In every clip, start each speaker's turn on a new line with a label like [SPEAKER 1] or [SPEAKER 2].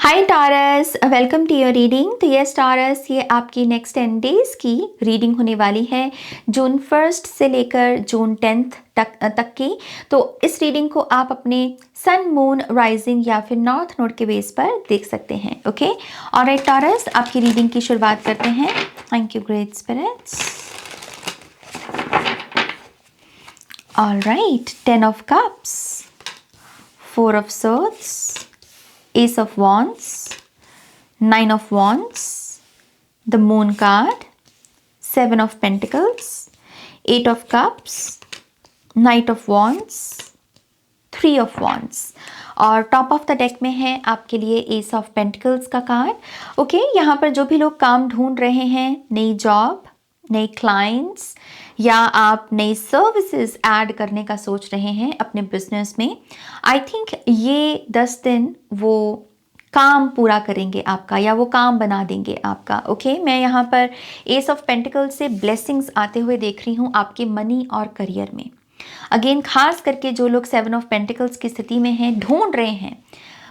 [SPEAKER 1] Hi Taurus, welcome to your reading. तो yes Taurus, ये आपकी नेक्स्ट 10 डेज़ की रीडिंग होने वाली है, जून 1 से लेकर जून 10 तक की। तो इस रीडिंग को आप अपने सन, मून, राइजिंग या फिर नॉर्थ नोड के बेस पर देख सकते हैं। ओके, ऑलराइट टॉरस, आपकी रीडिंग की शुरुआत करते हैं। Thank you great spirits. Alright, 10 of cups, 4 of swords, Ace of Wands, 9 of Wands, the Moon card, 7 of Pentacles, 8 of Cups, Knight of Wands, 3 of Wands। और टॉप ऑफ द डेक में है आपके लिए Ace of Pentacles का card. Okay, यहाँ पर जो भी लोग काम ढूंढ रहे हैं, नई जॉब, नए क्लाइंट्स या आप नई सर्विसेज ऐड करने का सोच रहे हैं अपने बिजनेस में, आई थिंक ये 10 दिन वो काम पूरा करेंगे आपका या वो काम बना देंगे आपका। ओके, मैं यहाँ पर एस ऑफ पेंटिकल्स से ब्लेसिंग्स आते हुए देख रही हूँ आपके मनी और करियर में। अगेन, खास करके जो लोग 7 ऑफ पेंटिकल्स की स्थिति में हैं, ढूंढ रहे हैं,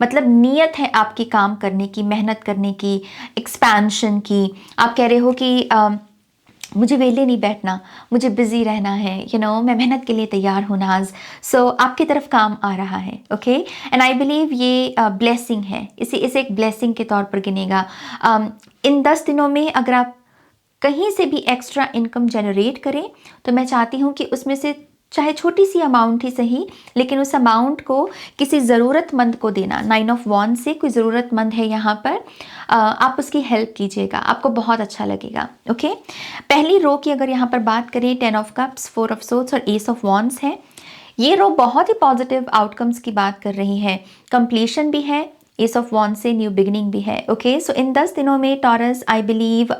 [SPEAKER 1] मतलब नीयत है आपकी काम करने की, मेहनत करने की, एक्सपेंशन की। आप कह रहे हो कि मुझे वेले नहीं बैठना, मुझे बिजी रहना है, मैं मेहनत के लिए तैयार हूँ नाज। सो आपकी तरफ काम आ रहा है। ओके, एंड आई बिलीव ये ब्लेसिंग है, इसे एक ब्लेसिंग के तौर पर गिनेगा। इन 10 दिनों में अगर आप कहीं से भी एक्स्ट्रा इनकम जनरेट करें तो मैं चाहती हूँ कि उसमें से चाहे छोटी सी अमाउंट ही सही, लेकिन उस अमाउंट को किसी ज़रूरतमंद को देना। 9 ऑफ वॉन्ड से कोई ज़रूरतमंद है यहाँ पर, आप उसकी हेल्प कीजिएगा, आपको बहुत अच्छा लगेगा। ओके, पहली रो की अगर यहाँ पर बात करें, 10 ऑफ कप्स, 4 ऑफ सोर्ड्स और एस ऑफ वॉन्ड्स है। ये रो बहुत ही पॉजिटिव आउटकम्स की बात कर रही है, कंप्लीशन भी है, एस ऑफ वॉन्ड से न्यू बिगिनिंग भी है। ओके, सो इन 10 दिनों में टॉरस, आई बिलीव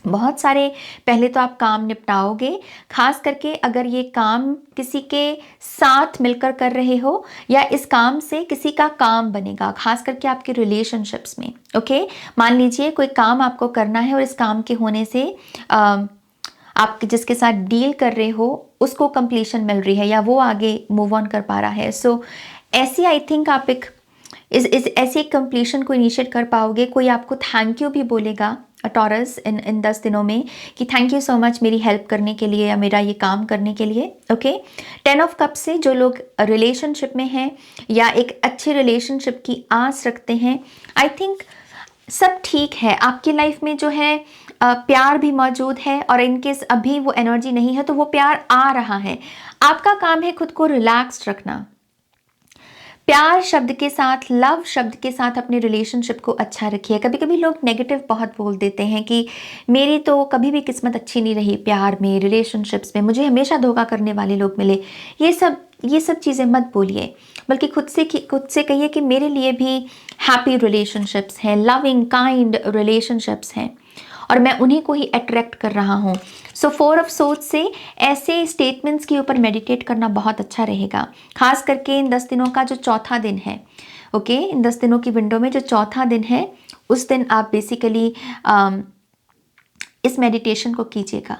[SPEAKER 1] बहुत सारे पहले तो आप काम निपटाओगे। खास करके अगर ये काम किसी के साथ मिलकर कर रहे हो या इस काम से किसी का काम बनेगा, खास करके आपके रिलेशनशिप्स में। ओके, मान लीजिए कोई काम आपको करना है और इस काम के होने से आप जिसके साथ डील कर रहे हो उसको कंप्लीशन मिल रही है या वो आगे मूव ऑन कर पा रहा है। सो ऐसी आई थिंक आप ऐसी एक कंप्लीशन को इनिशिएट कर पाओगे। कोई आपको थैंक यू भी बोलेगा टॉरस इन 10 दिनों में कि थैंक यू सो मच मेरी हेल्प करने के लिए या मेरा ये काम करने के लिए। ओके, 10 ऑफ कप से जो लोग रिलेशनशिप में हैं या एक अच्छे रिलेशनशिप की आस रखते हैं, आई थिंक सब ठीक है आपकी लाइफ में। जो है प्यार भी मौजूद है और इनकेस अभी वो एनर्जी नहीं है तो वो प्यार आ रहा है। आपका काम है खुद को रिलैक्स्ड रखना, प्यार शब्द के साथ, लव शब्द के साथ अपने रिलेशनशिप को अच्छा रखिए। कभी कभी लोग नेगेटिव बहुत बोल देते हैं कि मेरी तो कभी भी किस्मत अच्छी नहीं रही प्यार में, रिलेशनशिप्स में, मुझे हमेशा धोखा करने वाले लोग मिले। ये सब चीज़ें मत बोलिए, बल्कि खुद से कहिए कि मेरे लिए भी हैप्पी रिलेशनशिप्स हैं, लविंग काइंड रिलेशनशिप्स हैं और मैं उन्हीं को ही अट्रैक्ट कर रहा हूँ। सो 4 ऑफ सोर्ड्स से ऐसे स्टेटमेंट्स के ऊपर मेडिटेट करना बहुत अच्छा रहेगा, खास करके इन 10 दिनों का जो चौथा दिन है। ओके, इन 10 दिनों की विंडो में जो चौथा दिन है, उस दिन आप बेसिकली इस मेडिटेशन को कीजिएगा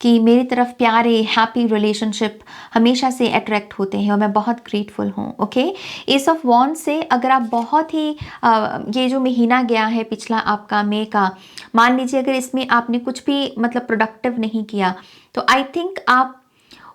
[SPEAKER 1] कि मेरी तरफ प्यारे हैप्पी रिलेशनशिप हमेशा से अट्रैक्ट होते हैं और मैं बहुत ग्रेटफुल हूँ। ओके, एस ऑफ वॉन्ड से अगर आप बहुत ही ये जो महीना गया है पिछला आपका मई का, मान लीजिए अगर इसमें आपने कुछ भी मतलब प्रोडक्टिव नहीं किया तो आई थिंक आप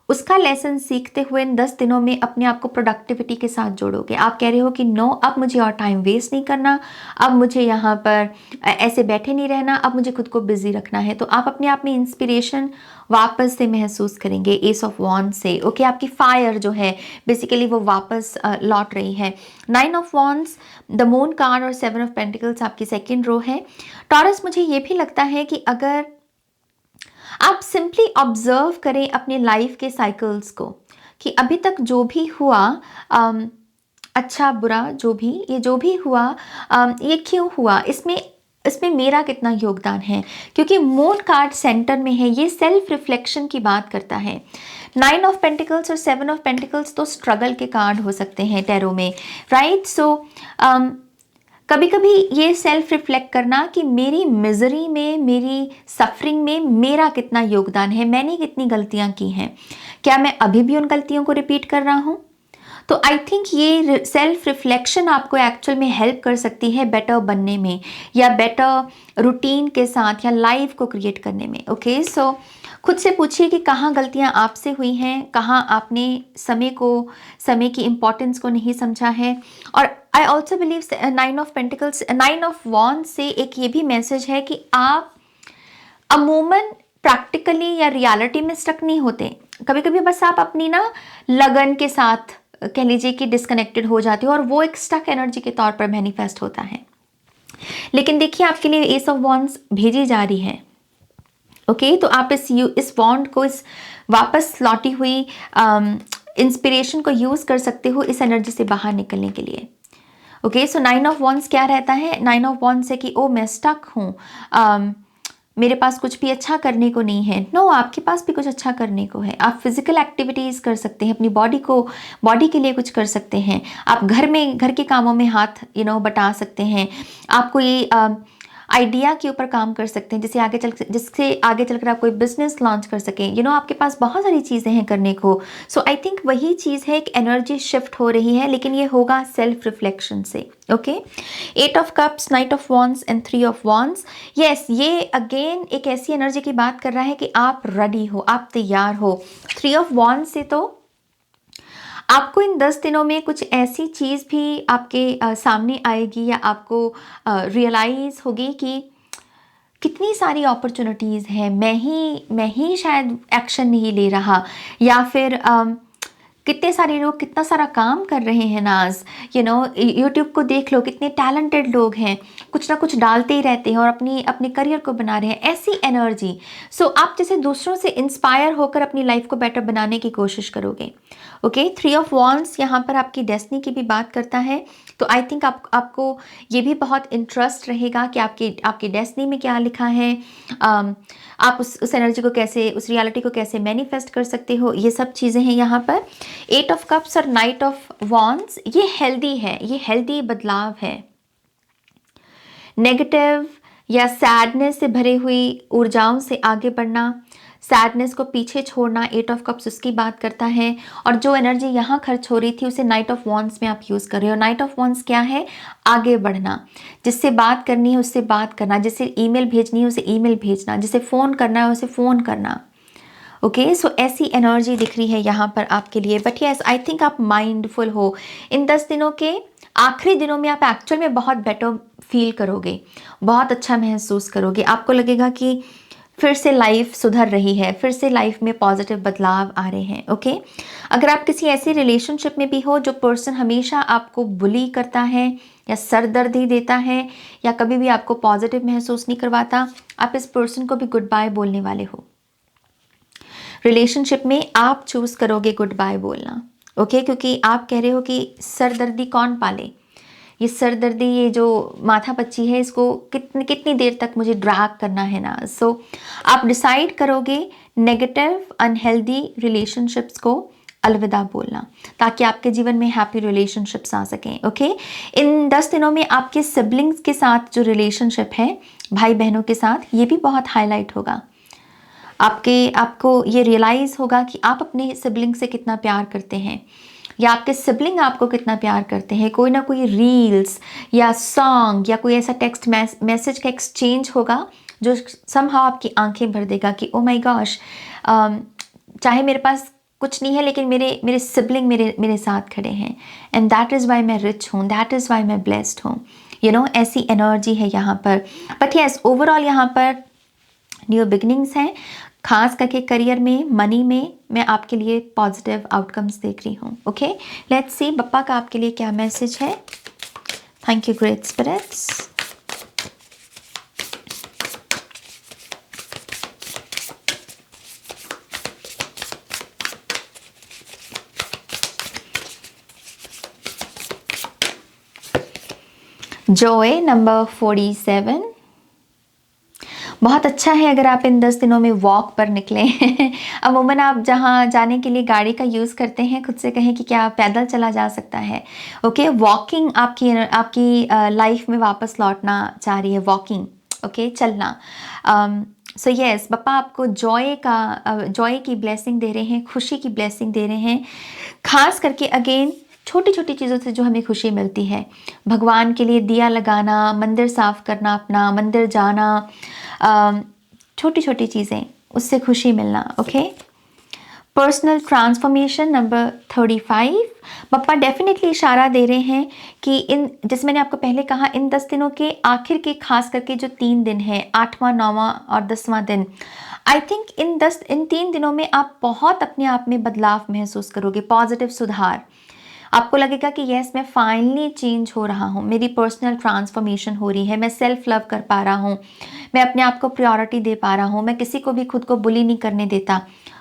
[SPEAKER 1] उसका लेसन सीखते हुए इन 10 दिनों में अपने आप को प्रोडक्टिविटी के साथ जोड़ोगे। आप कह रहे हो कि नो, अब मुझे और टाइम वेस्ट नहीं करना, अब मुझे यहाँ पर ऐसे बैठे नहीं रहना, अब मुझे खुद को बिजी रखना है। तो आप अपने आप में इंस्पिरेशन वापस से महसूस करेंगे एस ऑफ वॉन्ड से। ओके, आपकी फायर जो है बेसिकली वो वापस लौट रही है। 9 of wands, the moon card और 7 ऑफ पेंटिकल्स आपकी सेकेंड रो है। टॉरस, मुझे ये भी लगता है कि अगर आप सिंपली ऑब्जर्व करें अपने लाइफ के साइकिल्स को कि अभी तक जो भी हुआ, अच्छा बुरा जो भी हुआ, ये क्यों हुआ, इसमें मेरा कितना योगदान है। क्योंकि मून कार्ड सेंटर में है, ये सेल्फ रिफ्लेक्शन की बात करता है। 9 ऑफ पेंटिकल्स और 7 ऑफ पेंटिकल्स तो स्ट्रगल के कार्ड हो सकते हैं टैरो में, राइट। सो कभी कभी ये सेल्फ रिफ्लेक्ट करना कि मेरी मिजरी में, मेरी सफरिंग में मेरा कितना योगदान है, मैंने कितनी गलतियां की हैं, क्या मैं अभी भी उन गलतियों को रिपीट कर रहा हूँ। तो आई थिंक ये सेल्फ रिफ्लेक्शन आपको एक्चुअल में हेल्प कर सकती है बेटर बनने में, या बेटर रूटीन के साथ, या लाइफ को क्रिएट करने में। ओके, सो खुद से पूछिए कि कहाँ गलतियाँ आपसे हुई हैं, कहाँ आपने समय की इम्पोर्टेंस को नहीं समझा है। और I also believe 9 of pentacles, 9 of wand से एक ये भी मैसेज है कि आप अमूमन प्रैक्टिकली या रियलिटी में स्टक नहीं होते। कभी कभी बस आप अपनी ना लगन के साथ कह लीजिए कि डिस्कनेक्टेड हो जाते हो, और वो एक स्टक एनर्जी के तौर पर मैनिफेस्ट होता है। लेकिन देखिए आपके लिए एस ऑफ वॉन्ड्स भेजी जा रही है। ओके, तो आप इस वॉन्ड को, इस वापस लौटी हुई इंस्पिरेशन को यूज कर सकते हो इस एनर्जी से बाहर निकलने के लिए। ओके, सो 9 ऑफ वॉन्ड्स क्या रहता है? 9 ऑफ वॉन्ड्स से कि ओ मैं स्टक हूँ, मेरे पास कुछ भी अच्छा करने को नहीं है। नो, आपके पास भी कुछ अच्छा करने को है। आप फिजिकल एक्टिविटीज़ कर सकते हैं, अपनी बॉडी के लिए कुछ कर सकते हैं। आप घर के कामों में हाथ बटा सकते हैं। आपको ये आइडिया के ऊपर काम कर सकते हैं जिससे आगे चलकर आप कोई बिजनेस लॉन्च कर सकें। आपके पास बहुत सारी चीज़ें हैं करने को। सो आई थिंक वही चीज़ है, एक एनर्जी शिफ्ट हो रही है, लेकिन ये होगा सेल्फ रिफ्लेक्शन से। Okay, 8 of cups, 9 of wands and 3 of wands. Yes, ये अगेन एक ऐसी एनर्जी की बात कर रहा है कि आप रेडी हो, आप तैयार हो। 3 ऑफ वॉन्ड्स से तो आपको इन 10 दिनों में कुछ ऐसी चीज़ भी आपके सामने आएगी, या आपको रियलाइज़ होगी कि कितनी सारी अपॉर्चुनिटीज़ हैं, मैं ही शायद एक्शन नहीं ले रहा, या फिर कितने सारे लोग कितना सारा काम कर रहे हैं। नाज यूट्यूब को देख लो, कितने टैलेंटेड लोग हैं, कुछ ना कुछ डालते ही रहते हैं और अपने करियर को बना रहे हैं। ऐसी एनर्जी। सो आप जैसे दूसरों से इंस्पायर होकर अपनी लाइफ को बेटर बनाने की कोशिश करोगे। ओके, 3 ऑफ वॉन्ड्स यहाँ पर आपकी डेस्टिनी की भी बात करता है। तो आई थिंक आपको ये भी बहुत इंटरेस्ट रहेगा कि आपकी डेस्टिनी में क्या लिखा है, आप उस एनर्जी को कैसे, उस रियलिटी को कैसे मैनिफेस्ट कर सकते हो। ये सब चीज़ें हैं यहाँ पर। 8 ऑफ कप्स और 9 ऑफ वॉन्ड्स, ये हेल्दी है, ये हेल्दी बदलाव है। नेगेटिव या सैडनेस से भरी हुई ऊर्जाओं से आगे बढ़ना, सैडनेस को पीछे छोड़ना, 8 ऑफ कप्स उसकी बात करता है। और जो एनर्जी यहाँ खर्च हो रही थी उसे नाइट ऑफ वॉन्ड्स में आप यूज़ कर रहे हो। नाइट ऑफ वॉन्ड्स क्या है? आगे बढ़ना, जिससे बात करनी है उससे बात करना, जिससे ईमेल भेजनी है उसे ईमेल भेजना, जिसे फ़ोन करना है उसे फ़ोन करना। ओके, सो ऐसी एनर्जी दिख रही है यहाँ पर आपके लिए। बट यस, आई थिंक आप माइंडफुल हो। इन 10 दिनों के आखिरी दिनों में आप एक्चुअल में बहुत बेटर फील करोगे, बहुत अच्छा महसूस करोगे। आपको लगेगा कि फिर से लाइफ सुधर रही है, फिर से लाइफ में पॉजिटिव बदलाव आ रहे हैं। ओके, अगर आप किसी ऐसी रिलेशनशिप में भी हो जो पर्सन हमेशा आपको बुली करता है या सरदर्दी देता है या कभी भी आपको पॉजिटिव महसूस नहीं करवाता, आप इस पर्सन को भी गुड बाय बोलने वाले हो। रिलेशनशिप में आप चूज करोगे गुड बाय बोलना। ओके, क्योंकि आप कह रहे हो कि सरदर्दी कौन पाले, ये सरदर्दी, ये जो माथा पच्ची है, इसको कितनी देर तक मुझे ड्रैग करना है ना। सो आप डिसाइड करोगे नेगेटिव अनहेल्दी रिलेशनशिप्स को अलविदा बोलना, ताकि आपके जीवन में हैप्पी रिलेशनशिप्स आ सकें। ओके, इन 10 दिनों में आपके सिबलिंग्स के साथ जो रिलेशनशिप है, भाई बहनों के साथ, ये भी बहुत हाईलाइट होगा। आपको ये रियलाइज़ होगा कि आप अपने सिबलिंग से कितना प्यार करते हैं, या आपके सिबलिंग आपको कितना प्यार करते हैं। कोई ना कोई रील्स या सॉन्ग या कोई ऐसा टेक्स्ट मैसेज का एक्सचेंज होगा जो समहाउ आपकी आंखें भर देगा कि ओ माय गॉश, चाहे मेरे पास कुछ नहीं है लेकिन मेरे सिबलिंग मेरे साथ खड़े हैं, एंड दैट इज़ वाई मैं रिच हूँ, दैट इज़ वाई मैं ब्लेस्ड हूँ। ऐसी एनर्जी है यहाँ पर। बट यस, ओवरऑल यहाँ पर न्यू बिगनिंग्स हैं, खास करके करियर में, मनी में मैं आपके लिए पॉजिटिव आउटकम्स देख रही हूँ। ओके, लेट्स सी बप्पा का आपके लिए क्या मैसेज है। Thank you great spirits. Joy number 47। बहुत अच्छा है अगर आप इन 10 दिनों में वॉक पर निकलें। अमूमन आप जहाँ जाने के लिए गाड़ी का यूज़ करते हैं, खुद से कहें कि क्या पैदल चला जा सकता है। ओके, वॉकिंग आपकी लाइफ में वापस लौटना चाह रही है, वॉकिंग। ओके, चलना। सो यस, पापा आपको जॉय की ब्लेसिंग दे रहे हैं, खुशी की ब्लेसिंग दे रहे हैं। खास करके अगेन छोटी छोटी चीज़ों से जो हमें खुशी मिलती है, भगवान के लिए दिया लगाना, मंदिर साफ करना, अपना मंदिर जाना, छोटी छोटी चीज़ें, उससे खुशी मिलना। Okay, personal transformation number 35। पप्पा डेफिनेटली इशारा दे रहे हैं कि इन, जैसे मैंने आपको पहले कहा, इन 10 दिनों के आखिर के खास करके जो 3 दिन हैं, 8वां 9वां और 10वां दिन, आई थिंक इन 3 दिनों में आप बहुत अपने आप में बदलाव महसूस करोगे, पॉजिटिव सुधार। आपको लगेगा कि यस, मैं फाइनली चेंज हो रहा हूँ, मेरी पर्सनल ट्रांसफॉर्मेशन हो रही है, मैं सेल्फ लव कर पा रहा हूँ, मैं अपने आप को प्रायोरिटी दे पा रहा हूँ, मैं किसी को भी खुद को बुली नहीं करने देता,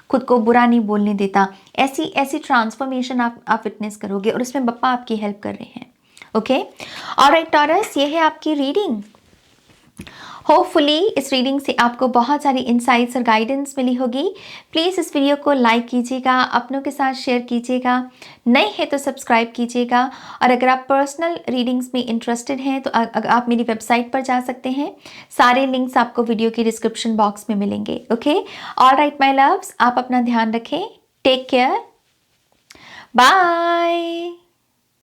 [SPEAKER 1] खुद को बुरा नहीं बोलने देता। ऐसी ऐसी ट्रांसफॉर्मेशन आप विटनेस करोगे और उसमें बप्पा आपकी हेल्प कर रहे हैं। ओके, ऑलराइट टॉरस, ये है आपकी रीडिंग। होपफुली इस रीडिंग से आपको बहुत सारी इंसाइट्स और गाइडेंस मिली होगी। प्लीज़ इस वीडियो को लाइक कीजिएगा, अपनों के साथ शेयर कीजिएगा, नए हैं तो सब्सक्राइब कीजिएगा। और अगर आप पर्सनल रीडिंग्स में इंटरेस्टेड हैं तो आप मेरी वेबसाइट पर जा सकते हैं। सारे लिंक्स आपको वीडियो के डिस्क्रिप्शन बॉक्स में मिलेंगे। ओके, ऑलराइट माय लव्स, आप अपना ध्यान रखें। Take care, bye.